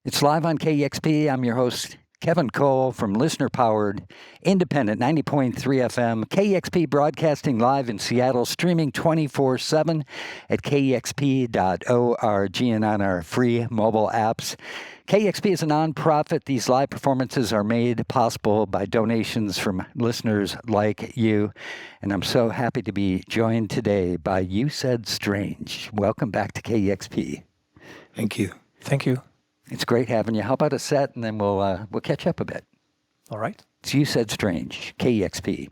It's live on KEXP. I'm your host, Kevin Cole from listener-powered, independent 90.3 FM, KEXP broadcasting live in Seattle, streaming 24/7 at kexp.org and on our free mobile apps. KEXP is a nonprofit. These live performances are made possible by donations from listeners like you. And I'm so happy to be joined today by You Said Strange. Welcome back to KEXP. Thank you. Thank you. It's great having you. How about a set, and then we'll catch up a bit. All right. It's You Said Strange, KEXP.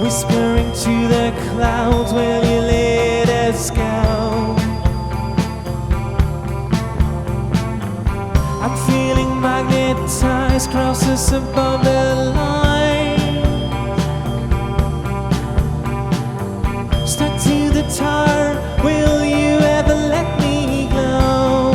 Whispering to the clouds, will you let us go? I'm feeling magnetized, crosses above the line. Stuck to the tar, will you ever let me go?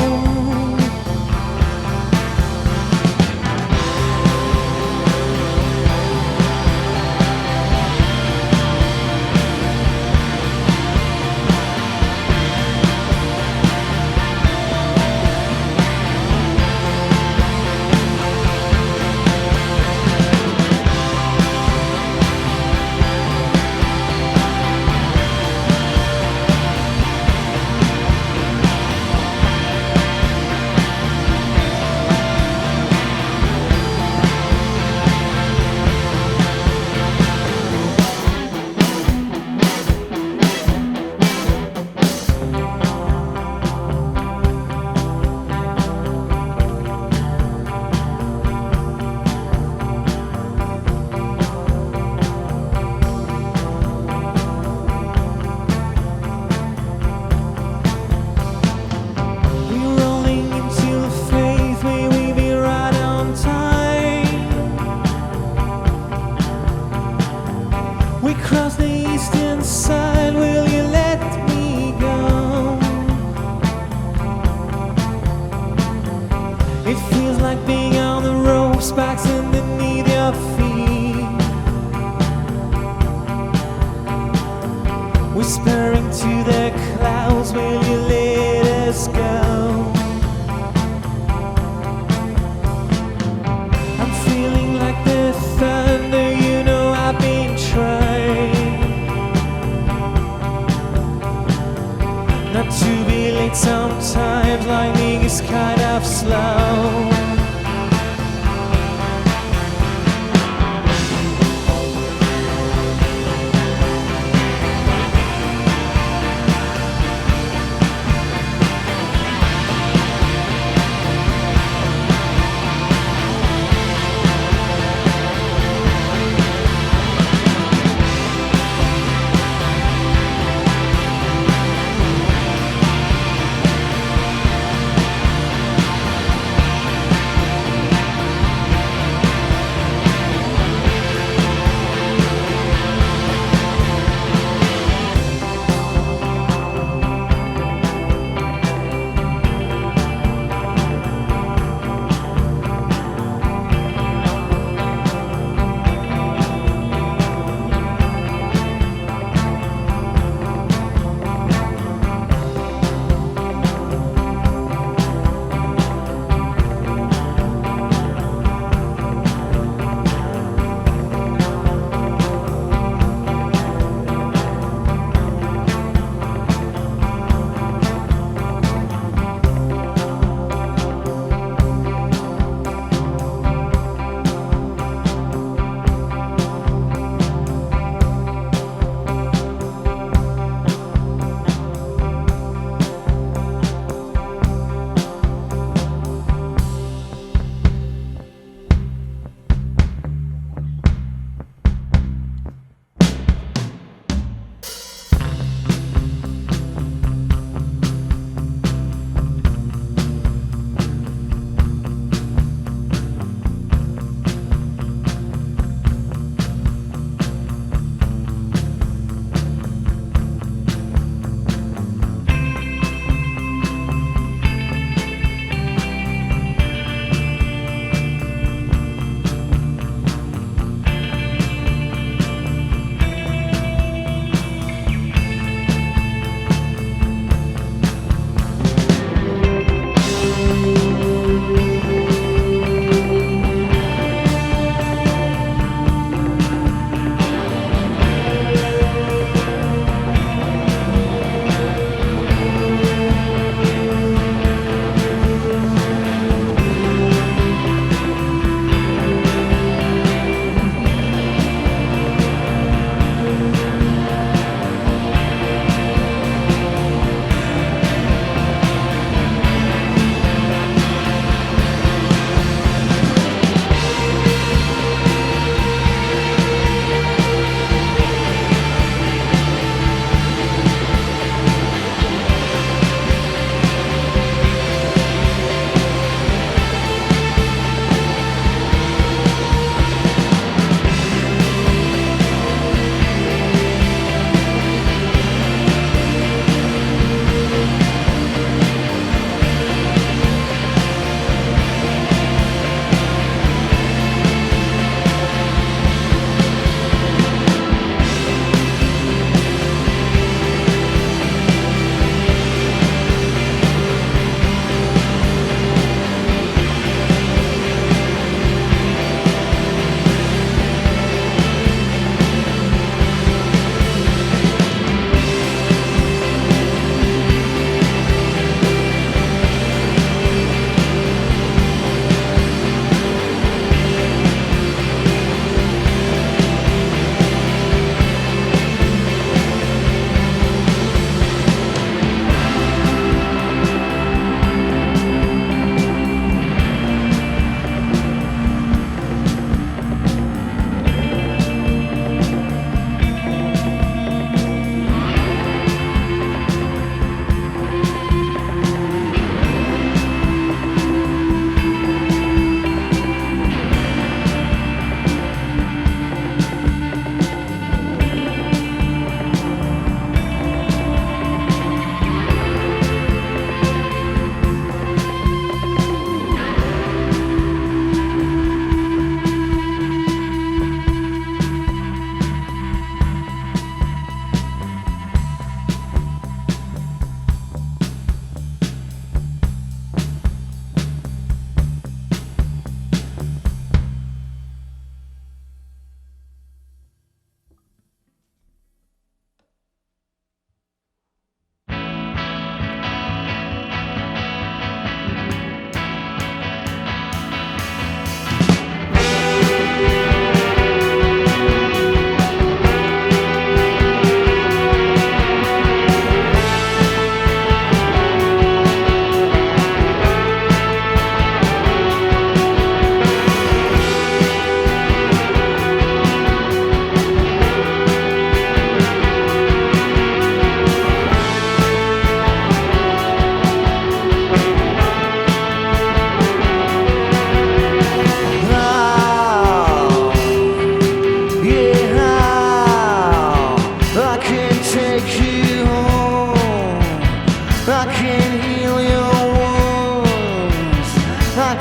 Whispering to the clouds, will you let us go? I'm feeling like the thunder, you know I've been trying not to be late. Sometimes lightning is kind of slow.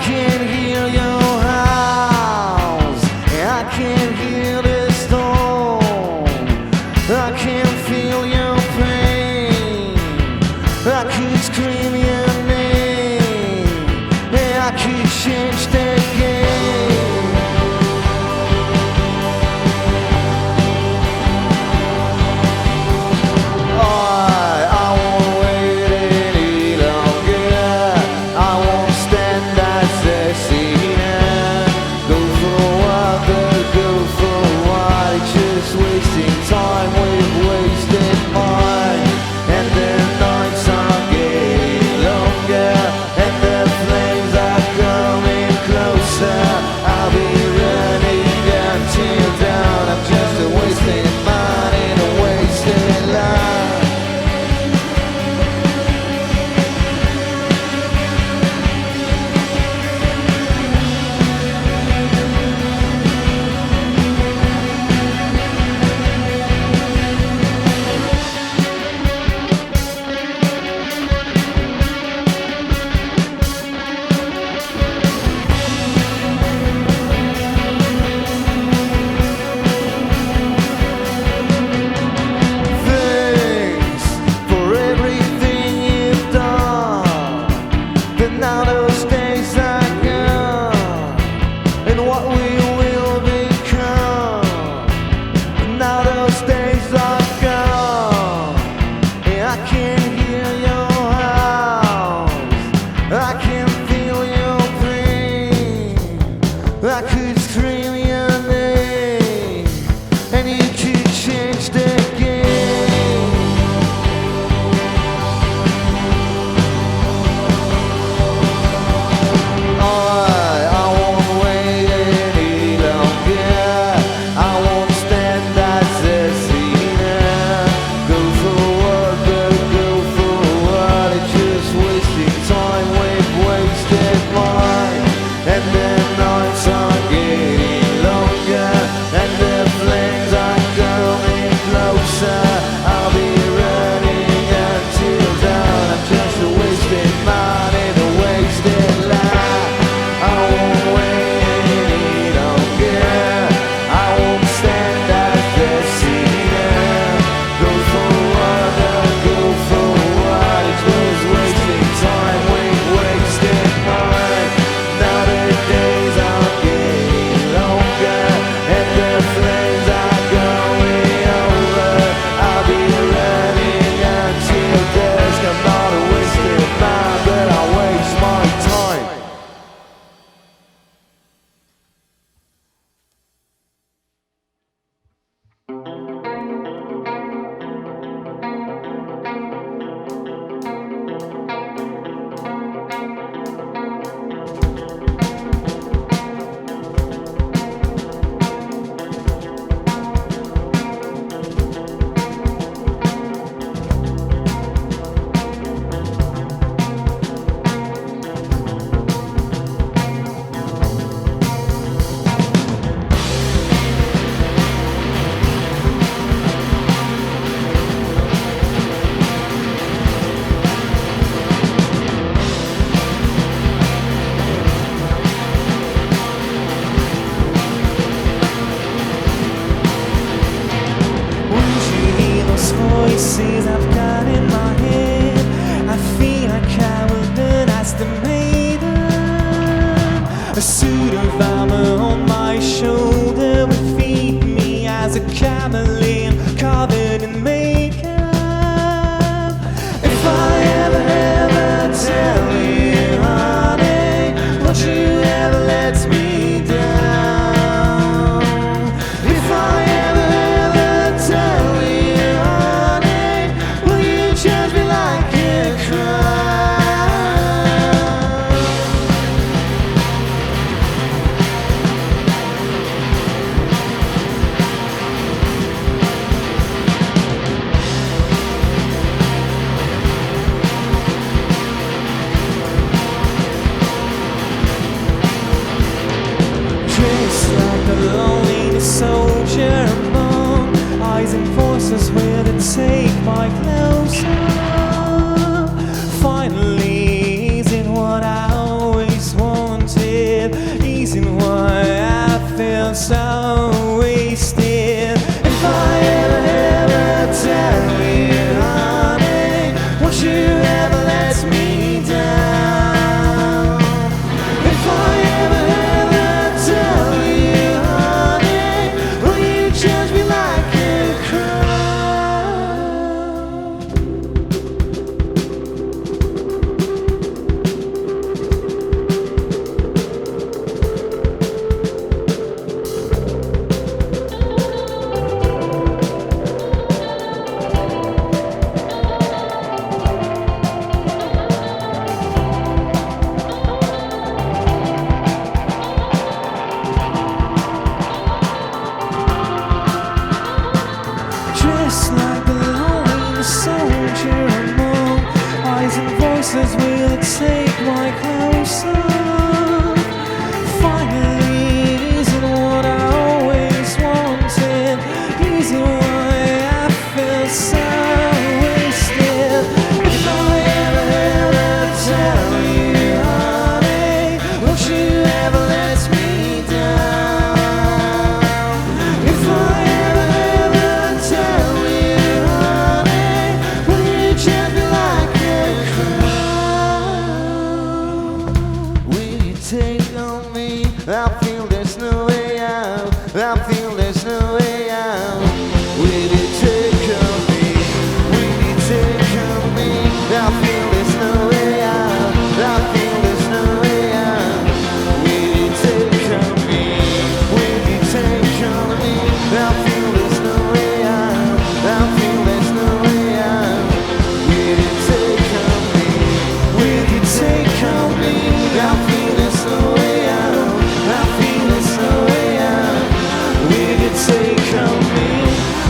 can hear your house, I can hear the storm, I can feel your pain, I could scream your name, I could change the game. I won't wait any longer, I won't stand as a sinner. Go for a while, but go for a while. It's just wasting time, we've wasted mine. And the nights are getting longer, and the flames are coming closer. I'll be running until dawn. I'm just a wasted mind in a wasted life. Thanks for everything you've done, but now those days are gone, and what we will become. Now those days are gone, and I can hear your house, I can feel your pain, I could scream your name, and you could change the game. I won't wait any longer, I won't stand as a sinner. Go for what, but go for what. It's just wasting time, we've wasted mine. And the nights are getting longer, and the flames are coming closer. I'll be running until dawn. I'm just a wasted mind in a wasted life. I won't wait any longer, I won't stand as a sinner. Go for what, go for what. It's just wasting time, we've wasted mine. Now the days are getting longer, and the flames are going over. I'll be running until dusk. I'm not a wasted mind, but I waste my time. Won't you hear those voices I've got in my head? I feel like I will burn as the maiden. A suit of armor on my shoulder will feed me as a chameleon covered in makeup. If I ever tell you, honey, won't you ever let me down? If I ever tell you, honey, will you judge me like a crime? Dressed like a lonely soldier among eyes and forces where to take my clothes off. Finally, is it what I always wanted? myself. Finally, it isn't what I always wanted. Is it why I feel so wasted? If I ever tell you, honey, won't you ever let me down? If I ever tell you, honey, will you jump like a crown? Will you take on me? I feel there's no way out. I feel there's no way out. Will you take on me? Will you take on me? I feel there's no way out. I feel there's no way out. Will you take on me? Will you take on me? I feel there's no way out. I feel there's no way out. Will you take on me? Will you take on me? I feel there's no way out. I feel there's no way out. Will you take on me?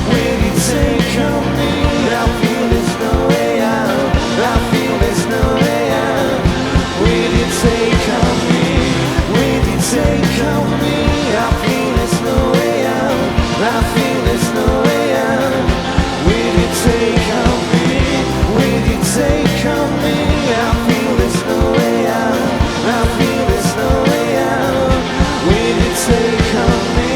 Will you take on me? I feel there's no way out. I feel there's no way out. Will you take on me? Will you take on me? I feel there's no way out. I feel there's no way out. Will you take on me? Will you take on me? I feel there's no way out. I feel there's no way out. Will you take on me?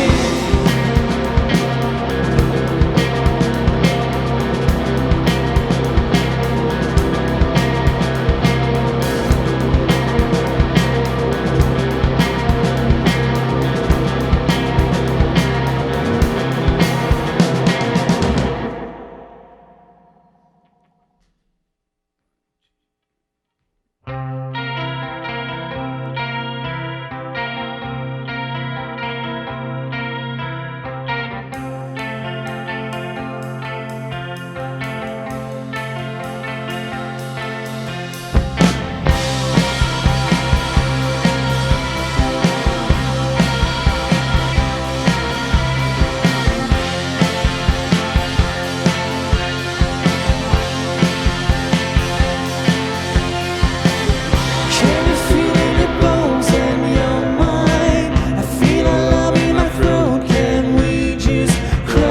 Can you feel in your bones and your mind? I feel a love in my throat. Can we just cry?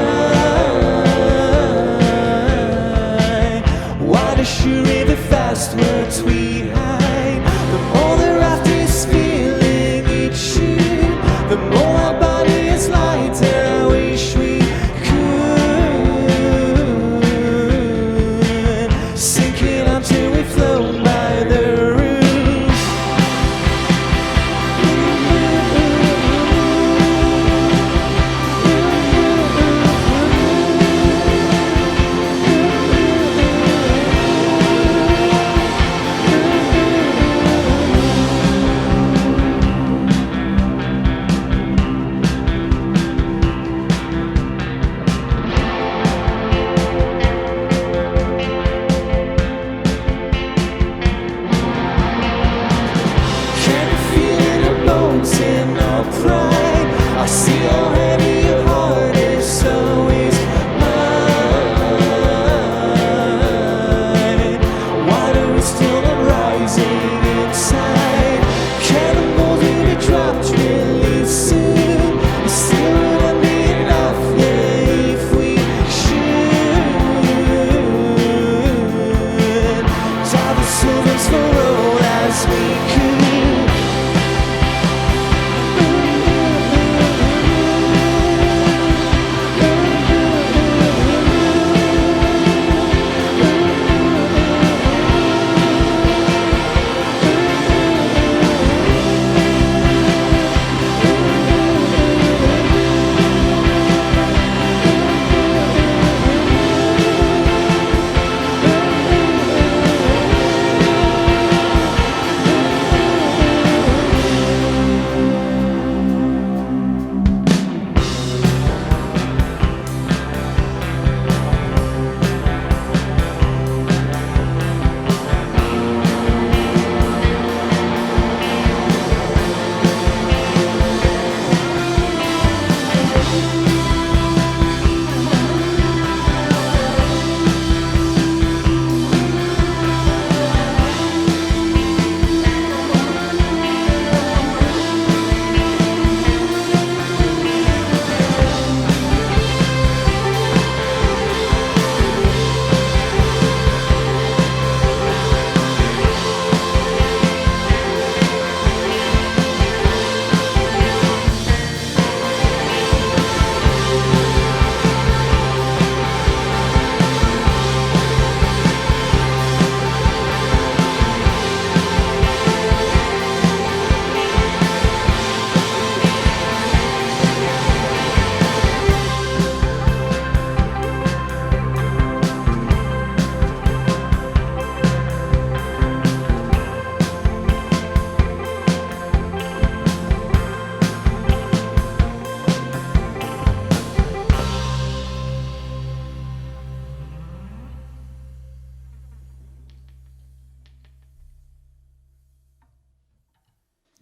Why does she river fast words we hide? The more the raft is feeling it should, the more our body is lighter. I wish we could sink it until we float by the roof. Can you feel in your bones in our pride? I see how heavy your heart is, so is mine. Why do we still not rising inside? Cannonballs will be dropped really soon. It still wouldn't be enough, yeah, if we should. Tie the servants for all as we could.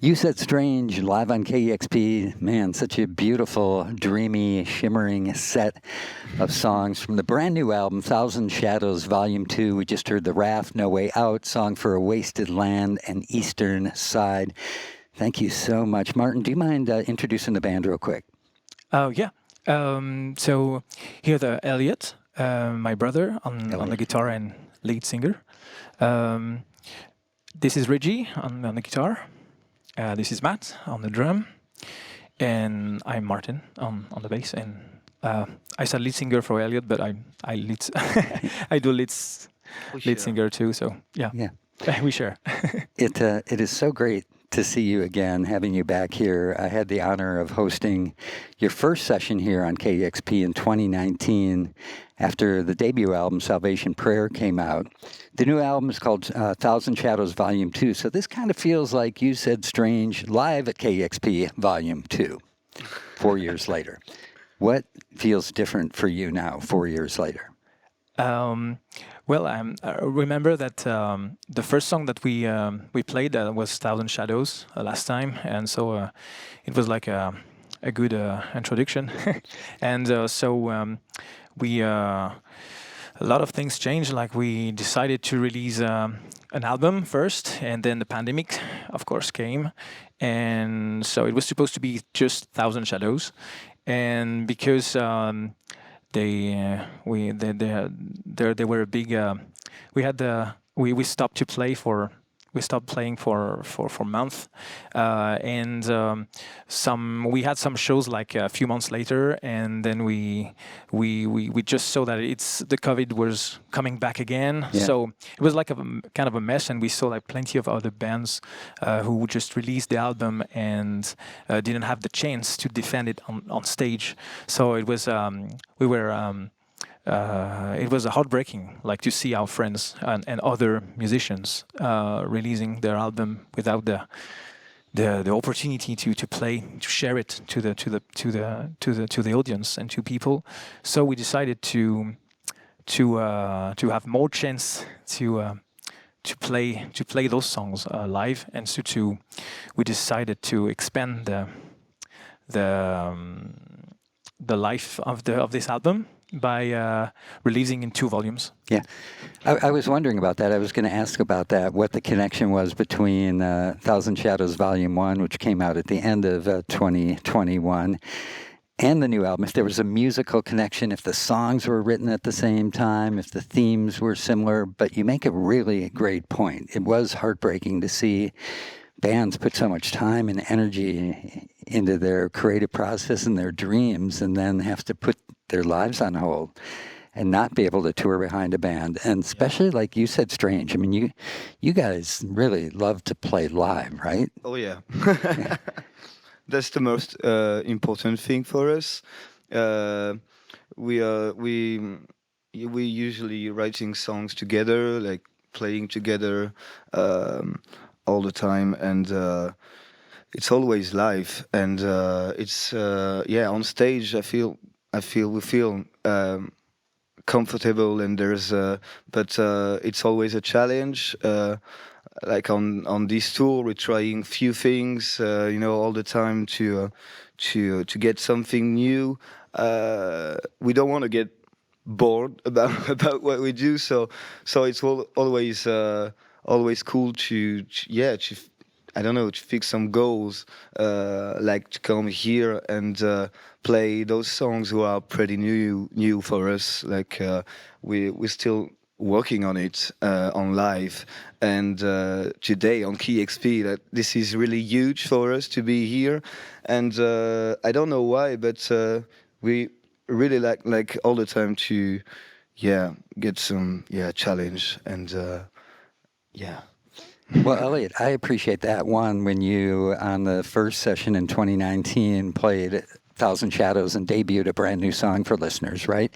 You Said Strange, live on KEXP. Man, such a beautiful, dreamy, shimmering set of songs from the brand new album, Thousand Shadows, Volume 2. We just heard The Raft, No Way Out, Song for a Wasted Land, and Eastern Side. Thank you so much. Martin, do you mind introducing the band real quick? Oh, yeah. So here the Eliot, my brother, on the guitar and lead singer. This is Riggi on the guitar. This is Matt on the drum, and I'm Martin on the bass. And I said lead singer for Eliot, but I lead I do lead singer too. So yeah, we share. It is so great to see you again, having you back here. I had the honor of hosting your first session here on KEXP in 2019 after the debut album, Salvation Prayer, came out. The new album is called Thousand Shadows Volume 2, so this kind of feels like You Said Strange live at KEXP Volume 2, 4 years later. What feels different for you now, 4 years later? Well, I remember that the first song that we played was Thousand Shadows last time, and so it was like a good introduction. And so we a lot of things changed. Like we decided to release an album first, and then the pandemic, of course, came, and so it was supposed to be just Thousand Shadows, and because they were a big. We stopped playing for a month, and we had some shows like a few months later, and then we just saw that the COVID was coming back again. Yeah. So it was like a kind of a mess, and we saw like plenty of other bands who just released the album and didn't have the chance to defend it on stage. So it was it was heartbreaking, like to see our friends and other musicians releasing their album without the opportunity to play, to share it to the audience and to people. So we decided to have more chance to play those songs live, and so we decided to expand the life of this album by releasing in 2 volumes. Yeah, I was wondering about that. I was going to ask about that, what the connection was between Thousand Shadows Volume 1, which came out at the end of 2021, and the new album. If there was a musical connection, if the songs were written at the same time, if the themes were similar. But you make a really great point. It was heartbreaking to see bands put so much time and energy into their creative process and their dreams, and then have to put their lives on hold and not be able to tour behind a band. And especially like You Said Strange. I mean, you guys really love to play live, right? Oh yeah. That's the most important thing for us. We usually writing songs together, like playing together all the time, and it's always live, and it's on stage we feel comfortable, and there's but it's always a challenge. Like on this tour, we're trying few things, all the time to get something new. We don't want to get bored about what we do, so it's always cool to I don't know, to fix some goals, like to come here and play those songs who are pretty new for us. Like we're still working on it on live, and today on KEXP, that this is really huge for us to be here. And I don't know why, but we really like all the time to get some challenge, and Well, Eliot, I appreciate that one when you, on the first session in 2019, played Thousand Shadows and debuted a brand new song for listeners, right?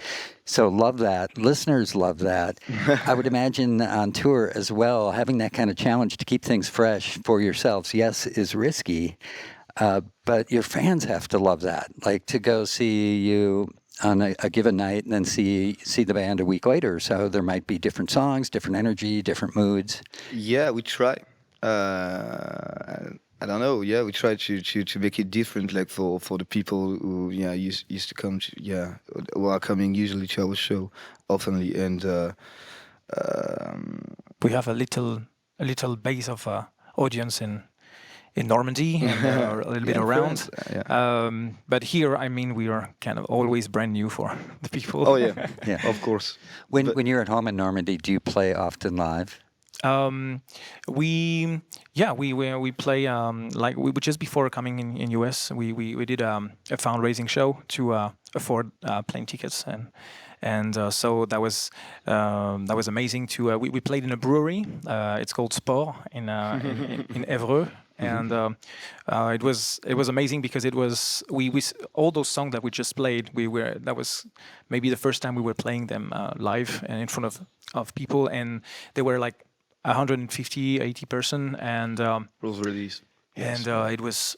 So love that. Listeners love that. I would imagine on tour as well, having that kind of challenge to keep things fresh for yourselves, yes, is risky, but your fans have to love that. Like to go see you on a given night and then see the band a week later. So there might be different songs, different energy, different moods. Yeah, we try. I don't know. Yeah, we try to make it different, like for the people who used to come to who are coming usually to our show oftenly, and We have a little base of audience in Normandy and a little bit around. France, yeah. But here, I mean, we are kind of always brand new for the people. Oh yeah, Yeah. of course. When you're at home in Normandy, do you play often live? We play like just before coming in US, we did a fundraising show to afford plane tickets, and so that was amazing. We played in a brewery. It's called Sport in Évreux. And it was amazing because it was we all those songs that we just played, that was maybe the first time we were playing them live and in front of people, and they were like 150, 80 person, and Rules release. and it was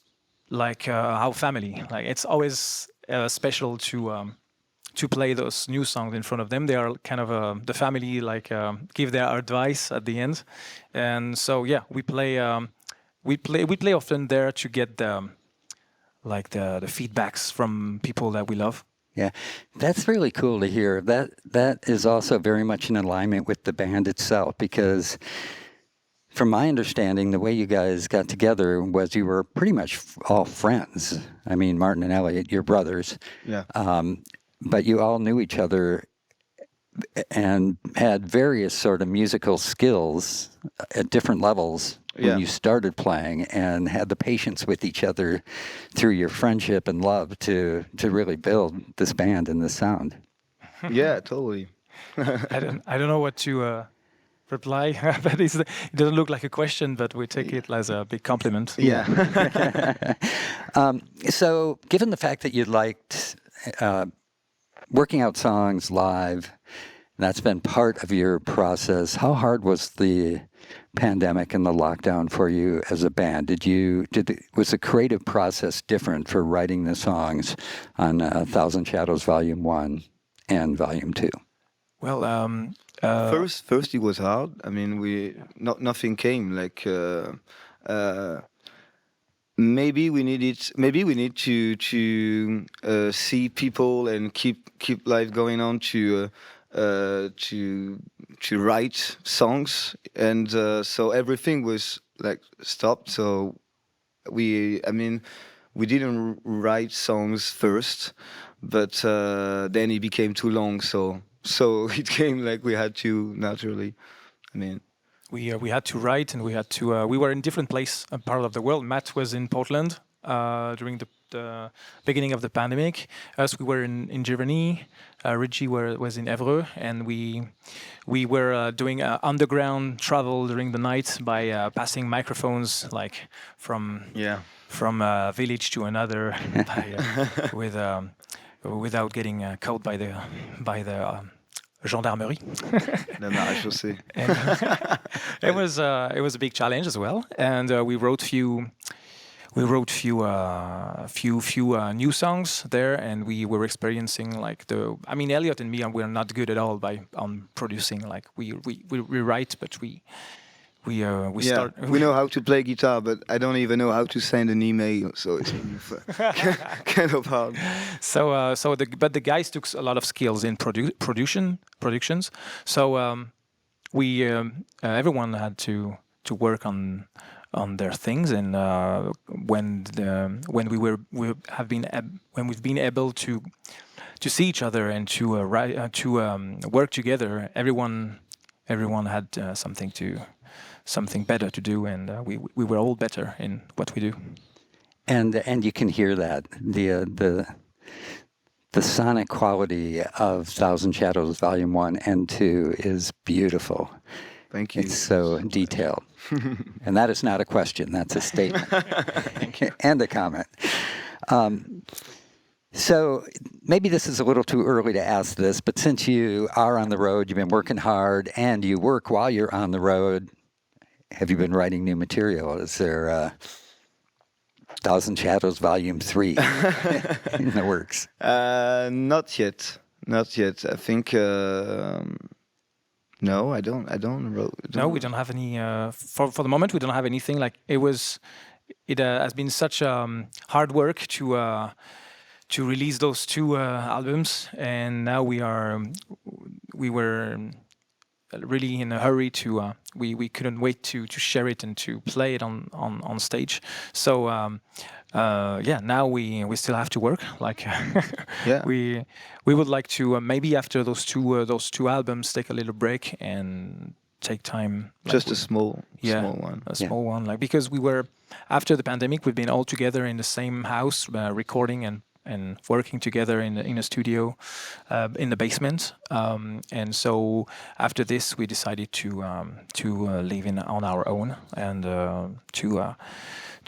like our family. Like it's always special to play those new songs in front of them. They are kind of the family, like give their advice at the end, and so yeah, we play often there to get the feedbacks from people that we love. Yeah, that's really cool to hear. That is also very much in alignment with the band itself, because from my understanding, the way you guys got together was you were pretty much all friends. I mean, Martin and Eliot, your brothers. Yeah. But you all knew each other and had various sort of musical skills at different levels when you started playing, and had the patience with each other through your friendship and love to really build this band and this sound. Yeah, totally. I don't know what to reply, but it doesn't look like a question, but we take it as a big compliment. Yeah. So, given the fact that you liked working out songs live, that's been part of your process, how hard was the pandemic and the lockdown for you as a band? Was the creative process different for writing the songs on Thousand Shadows Volume 1 and Volume 2? Well, First it was hard. I mean, nothing came. Like maybe we need to see people and keep life going on to write songs, and so everything was like stopped. So we didn't write songs first, but then it became too long. So it came like we had to naturally. I mean, we had to write, and we had to. We were in different place, a part of the world. Matt was in Portland during the beginning of the pandemic. Us, we were in Germany. Riggi was in Évreux, and we were doing underground travel during the night by passing microphones, like from a village to another, without getting caught by the gendarmerie. It was a big challenge as well, and we wrote few new songs there, and we were experiencing like Eliot and me, we're not good at all on producing. Like we write, but we start. We know how to play guitar, but I don't even know how to send an email, so it's kind of hard. But the guys took a lot of skills in productions. So everyone had to work on their things, and when we've been able to see each other and to work together, everyone had something better to do, and we were all better in what we do. And you can hear that the sonic quality of Thousand Shadows Volume 1 and 2 is beautiful. Thank you. It's so detailed. And that is not a question, that's a statement. And a comment. So maybe this is a little too early to ask this, but since you are on the road, you've been working hard, and you work while you're on the road, have you been writing new material? Is there Thousand Shadows Volume 3 in the works? Not yet. I think... No, I don't. No, we don't have any. For the moment, we don't have anything. Like it was it has been such hard work to release those two albums, and now we were really in a hurry to we couldn't wait to share it and to play it on stage. So now we still have to work. Like we would like to maybe after those two albums take a little break and take time. Just a small one. A small one, like because we were after the pandemic, we've been all together in the same house recording and working together in a studio in the basement, and so after this we decided to live on our own, and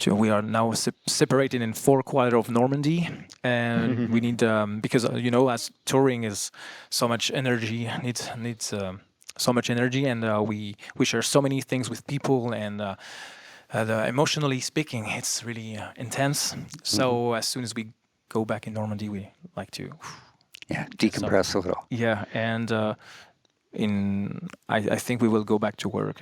we are now separated in 4 quarters of Normandy, and we need because as touring is so much energy, needs so much energy, and we share so many things with people, and emotionally speaking, it's really intense. So as soon as we go back in Normandy, we like to decompress a little. Yeah, and I think we will go back to work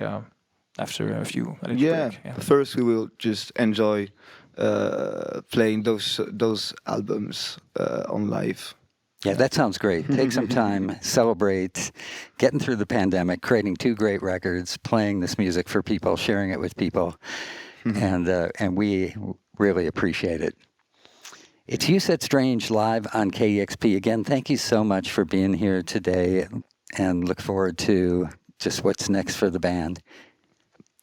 after a little break. Yeah. First we will just enjoy playing those albums on live. Yeah, that sounds great. Take some time, celebrate, getting through the pandemic, creating 2 great records, playing this music for people, sharing it with people, and we really appreciate it. It's You Said Strange live on KEXP. Again, thank you so much for being here today, and look forward to just what's next for the band.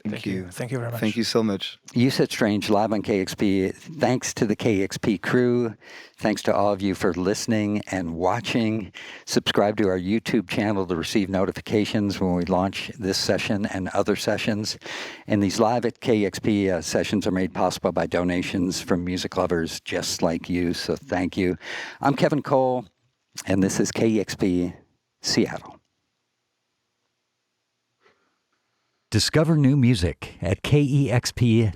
Thank you. Thank you very much. Thank you so much. You Said Strange live on KEXP. Thanks to the KEXP crew. Thanks to all of you for listening and watching. Subscribe to our YouTube channel to receive notifications when we launch this session and other sessions. And these live at KEXP sessions are made possible by donations from music lovers just like you. So thank you. I'm Kevin Cole, and this is KEXP Seattle. Discover new music at kexp.org.